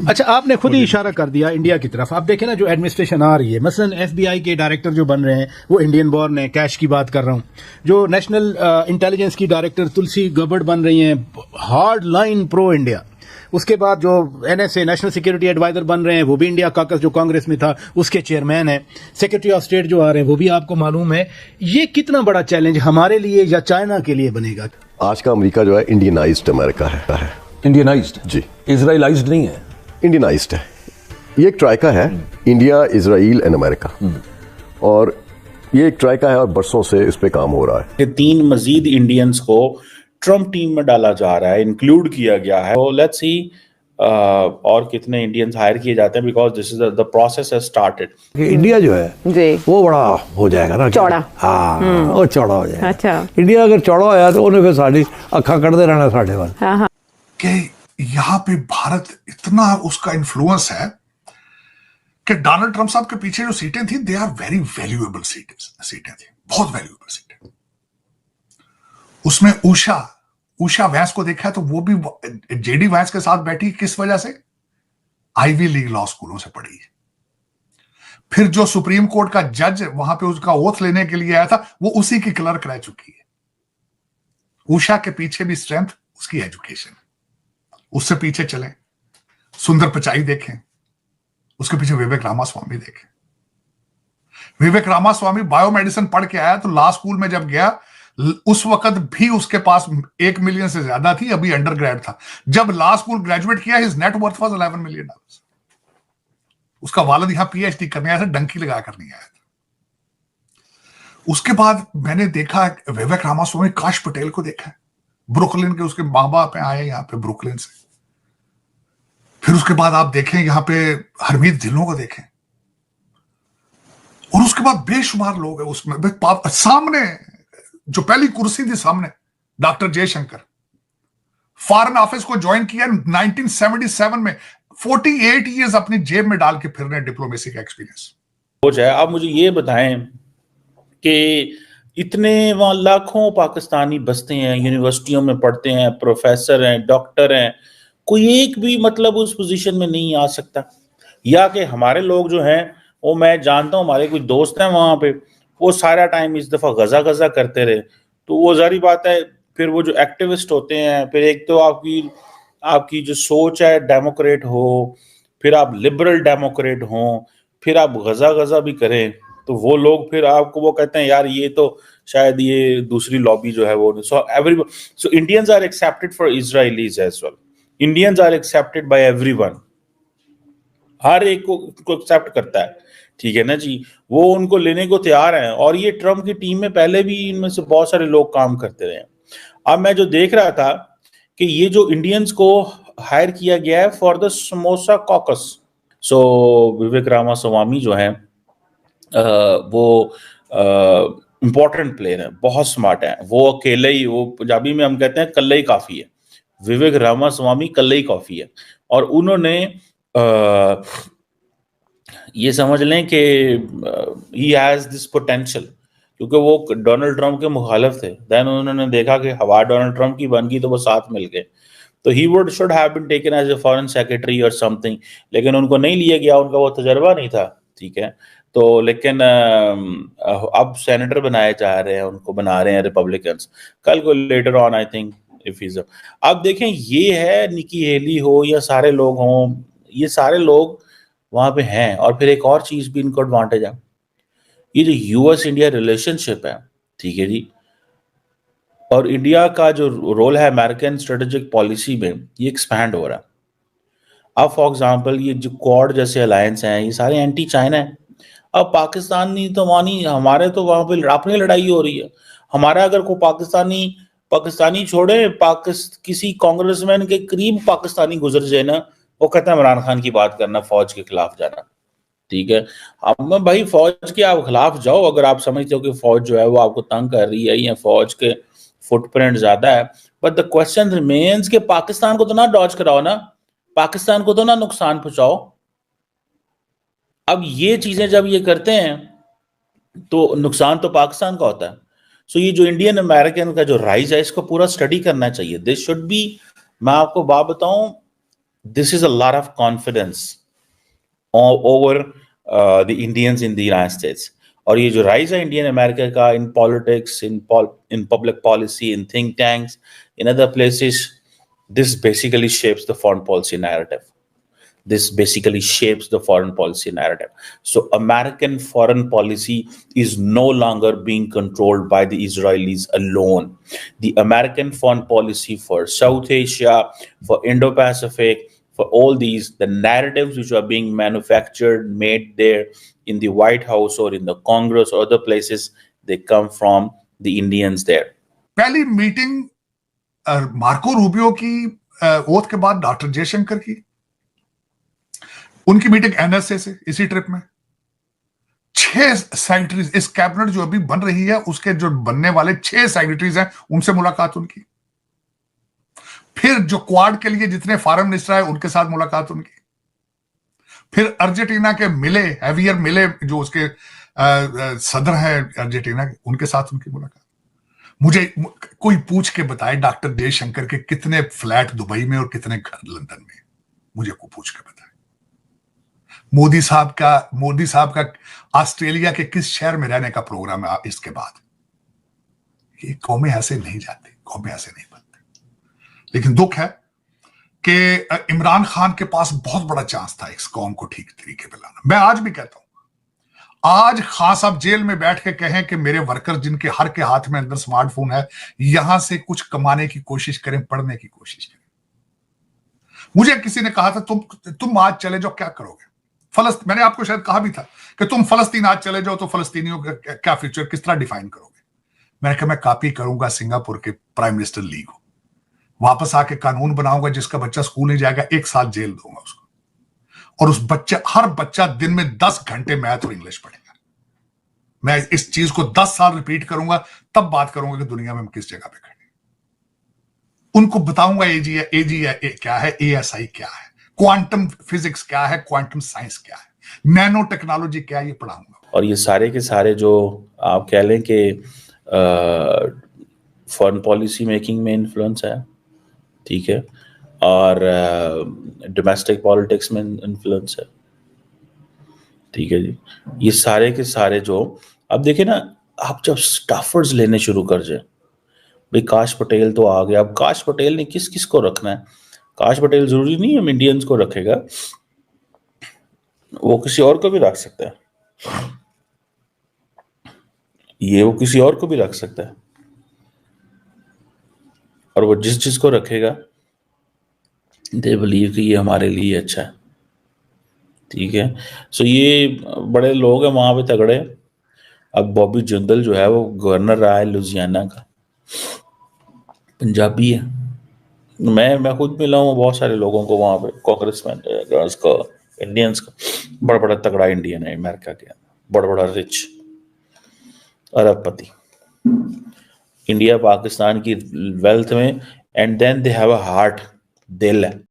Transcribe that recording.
अच्छा, आपने खुद ही इशारा कर दिया इंडिया की तरफ। आप देखें ना, जो एडमिनिस्ट्रेशन आ रही है, मसलन एफबीआई के डायरेक्टर जो बन रहे हैं वो इंडियन बॉर्न है, कैश की बात कर रहा हूँ। जो नेशनल इंटेलिजेंस की डायरेक्टर तुलसी गबड़ बन रही हैं, हार्ड लाइन प्रो इंडिया। उसके बाद जो एनएसए नेशनल सिक्योरिटी एडवाइजर बन रहे हैं, वो भी इंडिया काकस जो कांग्रेस में था उसके चेयरमैन है। सेक्रेटरी ऑफ स्टेट जो आ रहे हैं वो भी आपको मालूम है। ये कितना बड़ा चैलेंज हमारे लिए या चाइना के लिए बनेगा? आज का अमेरिका जो है इंडियनाइज्ड अमेरिका है। इंडियनाइज्ड जी, इजराइलाइज्ड नहीं है, इंडियनाइज्ड है। ये एक ट्राइका है, इंडिया, इजराइल एंड अमेरिका, और ये एक ट्राइका है और बरसों से इस पे काम हो रहा है। 3 मजीद इंडियंस को ट्रम्प टीम में डाला जा रहा है, इंक्लूड किया गया है। तो लेट्स सी और कितने इंडियंस हायर किए जाते हैं, because this is the process has started. India जो है जी वो बड़ा हो जाएगा ना, चौड़ा। हाँ, वो चौड़ा हो जाएगा। अच्छा, इंडिया अगर चौड़ा होया तो उन्हें फिर साड़ी अखा कटते रहना साढ़े वाल। हाँ हाँ, कि यहाँ पे भारत इतना उसका इन्फ्लुएंस है कि डोनाल्ड ट्रंप साहब के पीछे जो सीटें थी, दे आर वेरी वैल्यूएबल सीटें थी, बहुत वैल्यूएबल सीटें। उसमें उषा वैंस को देखा है तो वो भी जेडी वैंस के साथ बैठी, किस वजह से? आईवी लीग लॉ स्कूलों से पढ़ी है। फिर जो सुप्रीम कोर्ट का जज वहां पे उसका ओथ लेने के लिए आया था, वो उसी की क्लर्क रह चुकी है। उषा के पीछे भी स्ट्रेंथ उसकी एजुकेशन। उससे पीछे चलें, सुंदर पिचाई देखें, उसके पीछे विवेक रामास्वामी देखें। विवेक रामास्वामी बायोमेडिसिन पढ़ के आया तो लॉ स्कूल में जब गया, उस वक्त भी उसके पास 1 मिलियन से ज्यादा थी, अभी अंडर ग्रेड था। जब लॉ स्कूल ग्रेजुएट किया, his net worth was $11 million. उसका वालिद यहां पीएचडी करने आया था, डंकी लगा कर नहीं आया था। उसके बाद मैंने देखा विवेक रामास्वामी, काश पटेल को देखा, ब्रुकलिन के उसके माँ बाप आए यहां पे ब्रुकलिन से। फिर उसके बाद आप देखें यहां पे हरमीत ढिल्लों को देखें, और उसके बाद बेशुमार लोग हैं उसमें। सामने जो पहली कुर्सी थी, सामने डॉक्टर जयशंकर, फॉरेन ऑफिस को ज्वाइन किया 1977 में, 48 ईयर्स अपनी जेब में डाल के फिर रहे, डिप्लोमेसी का एक्सपीरियंस हो जाए। आप मुझे ये बताएं कि इतने वहां लाखों पाकिस्तानी बसते हैं, यूनिवर्सिटियों में पढ़ते हैं, प्रोफेसर हैं, डॉक्टर हैं, कोई एक भी मतलब उस पोजीशन में नहीं आ सकता? या कि हमारे लोग जो हैं, वो मैं जानता हूं, हमारे कुछ दोस्त हैं वहां पे, वो सारा टाइम इस दफा गजा करते रहे, तो वो जारी बात है। फिर वो जो एक्टिविस्ट होते हैं, फिर एक तो आपकी जो सोच है डेमोक्रेट हो, फिर आप लिबरल डेमोक्रेट हो, फिर आप गजा भी करें, तो वो लोग फिर आपको वो कहते हैं यार ये तो शायद ये दूसरी लॉबी जो है वो। So Indians are accepted for Israelis as well, Indians are accepted by everyone, हर एक को एक्सेप्ट करता है, ठीक है ना जी, वो उनको लेने को तैयार हैं। और ये ट्रम्प की टीम में पहले भी इनमें से बहुत सारे लोग काम करते रहे। अब मैं जो देख रहा था कि ये जो इंडियंस को हायर किया गया है फॉर द समोसा कॉकस, सो विवेक रामास्वामी जो है वो इंपॉर्टेंट प्लेयर है, बहुत स्मार्ट है। वो अकेले ही, वो पंजाबी में हम कहते हैं कल्ले ही काफी है, विवेक रामास्वामी कल्ले ही काफी है। और उन्होंने ये समझ लें कि ही हैज दिस पोटेंशियल, क्योंकि वो डोनाल्ड ट्रंप के मुखालिफ थे। देन उन्होंने देखा कि हवा डोनाल्ड ट्रंप की बन गई तो वो साथ मिल गए, तो ही should have been taken as a foreign secretary और समथिंग, लेकिन उनको नहीं लिया गया, उनका वो तजर्बा नहीं था, ठीक है। तो लेकिन अब सेनेटर बनाए जा रहे हैं, उनको बना रहे हैं रिपब्लिकन्स, कल को later on I think if is. अब देखें, ये है निकी हेली हो या सारे लोग हों, ये सारे लोग वहां पे हैं। और फिर एक और चीज भी इनको एडवांटेज है, ये जो यूएस इंडिया रिलेशनशिप है, ठीक है जी, और इंडिया का जो रोल है अमेरिकन स्ट्रेटेजिक पॉलिसी में, ये एक्सपैंड हो रहा है। अब फॉर एग्जांपल ये जो क्वाड जैसे अलायंस हैं, ये सारे एंटी चाइना है। अब पाकिस्तानी तो मानी, हमारे तो वहां पे अपनी लड़ाई हो रही है। हमारा अगर कोई पाकिस्तानी छोड़े, किसी कांग्रेसमैन के करीब पाकिस्तानी गुजर जाए ना, वो कहता है इमरान खान की बात करना, फौज के खिलाफ जाना, ठीक है। अब भाई फौज के आप खिलाफ जाओ अगर आप समझते हो कि फौज जो है वो आपको तंग कर रही है या फौज के फुटप्रिंट ज्यादा है, बट द क्वेश्चन रिमेन्स कि पाकिस्तान को तो ना डॉज कराओ ना, पाकिस्तान को तो ना नुकसान पहुंचाओ। अब ये चीजें जब ये करते हैं तो नुकसान तो पाकिस्तान का होता है। सो ये जो इंडियन अमेरिकन का जो राइज है, इसको पूरा स्टडी करना चाहिए। दिस शुड बी, मैं आपको बात बताऊं, this is a lot of confidence over the Indians in the United States. और ये जो rise है इंडियन अमेरिका का in politics, in public policy, in think tanks, in other places, this basically shapes the foreign policy narrative. This basically shapes the foreign policy narrative. So American foreign policy is no longer being controlled by the Israelis alone. The American foreign policy for South Asia, for Indo-Pacific, for all these, the narratives which are being manufactured, made there in the White House or in the Congress or other places, they come from the Indians there. पहली meeting Marco Rubio की oath के बाद doctor Jaishankar की, उनकी meeting NSA से इसी trip में 6 secretaries, इस कैबिनेट जो अभी बन रही है उसके जो बनने वाले 6 सेक्रेटरीज हैं उनसे मुलाकात उनकी। फिर जो क्वाड के लिए जितने फॉरेन मिनिस्टर है उनके साथ मुलाकात उनकी। फिर अर्जेंटीना के हैवियर मिले जो उसके सदर हैं अर्जेंटीना के, उनके साथ उनकी मुलाकात। मुझे कोई पूछ के बताए डॉक्टर जयशंकर के कितने फ्लैट दुबई में और कितने घर लंदन में, मुझे को पूछ के बताए। मोदी साहब का ऑस्ट्रेलिया के किस शहर में रहने का प्रोग्राम है इसके बाद। ये कौमें ऐसे नहीं जाती, कौमें ऐसे नहीं बनती। लेकिन दुख है कि इमरान खान के पास बहुत बड़ा चांस था इस कौम को ठीक तरीके पे लाना। मैं आज भी कहता हूं, आज खान साहब जेल में बैठ के कहें कि मेरे वर्कर जिनके हर के हाथ में अंदर स्मार्टफोन है, यहां से कुछ कमाने की कोशिश करें, पढ़ने की कोशिश करें। मुझे किसी ने कहा था तुम आज चले जाओ क्या करोगे मैंने आपको शायद कहा भी था कि तुम फलस्तीन आज चले जाओ तो फलस्तीनियों का क्या फ्यूचर किस तरह डिफाइन करोगे। मैंने कहा मैं कॉपी करूंगा सिंगापुर के प्राइम मिनिस्टर ली को, वापस आके कानून बनाऊंगा जिसका बच्चा स्कूल नहीं जाएगा 1 साल जेल दूंगा उसको, और उस हर बच्चा दिन में 10 घंटे मैथ और इंग्लिश पढ़ेगा। मैं इस चीज को 10 साल रिपीट करूंगा, तब बात करूंगा कि दुनिया में हम किस जगह पे खड़े। उनको बताऊंगा एजी क्या है, ASI क्या है, क्वांटम फिजिक्स क्या है, क्वांटम साइंस क्या है, नैनो टेक्नोलॉजी क्या है, ये पढ़ाऊंगा। और ये सारे के सारे जो आप कह लें कि फॉरेन पॉलिसी मेकिंग में इन्फ्लुएंस है, ठीक है, और डोमेस्टिक पॉलिटिक्स में इन्फ्लुएंस है, ठीक है जी। ये सारे के सारे जो अब देखिए ना, आप जब स्टाफर्स लेने शुरू कर जाए, भाई काश पटेल तो आ गया। अब काश पटेल ने किस किस को रखना है? काश पटेल जरूरी नहीं है इंडियंस को रखेगा, वो किसी और को भी रख सकता है, ये वो किसी और को भी रख सकता है, और वो जिस को रखेगा दे बिलीव कि ये हमारे लिए अच्छा है, ठीक है। सो ये बड़े लोग हैं वहां पे तगड़े। अब बॉबी जिंदल जो है वो गवर्नर रहा है लुजियाना का, पंजाबी है। मैं खुद मिला हूँ बहुत सारे लोगों को वहां पे, कांग्रेसमैन का, इंडियंस का, बड़ा बड़ा तगड़ा इंडियन है अमेरिका के, बड़ा बड़ा रिच अरबपति, इंडिया पाकिस्तान की वेल्थ में, and then they have a heart, दिल है।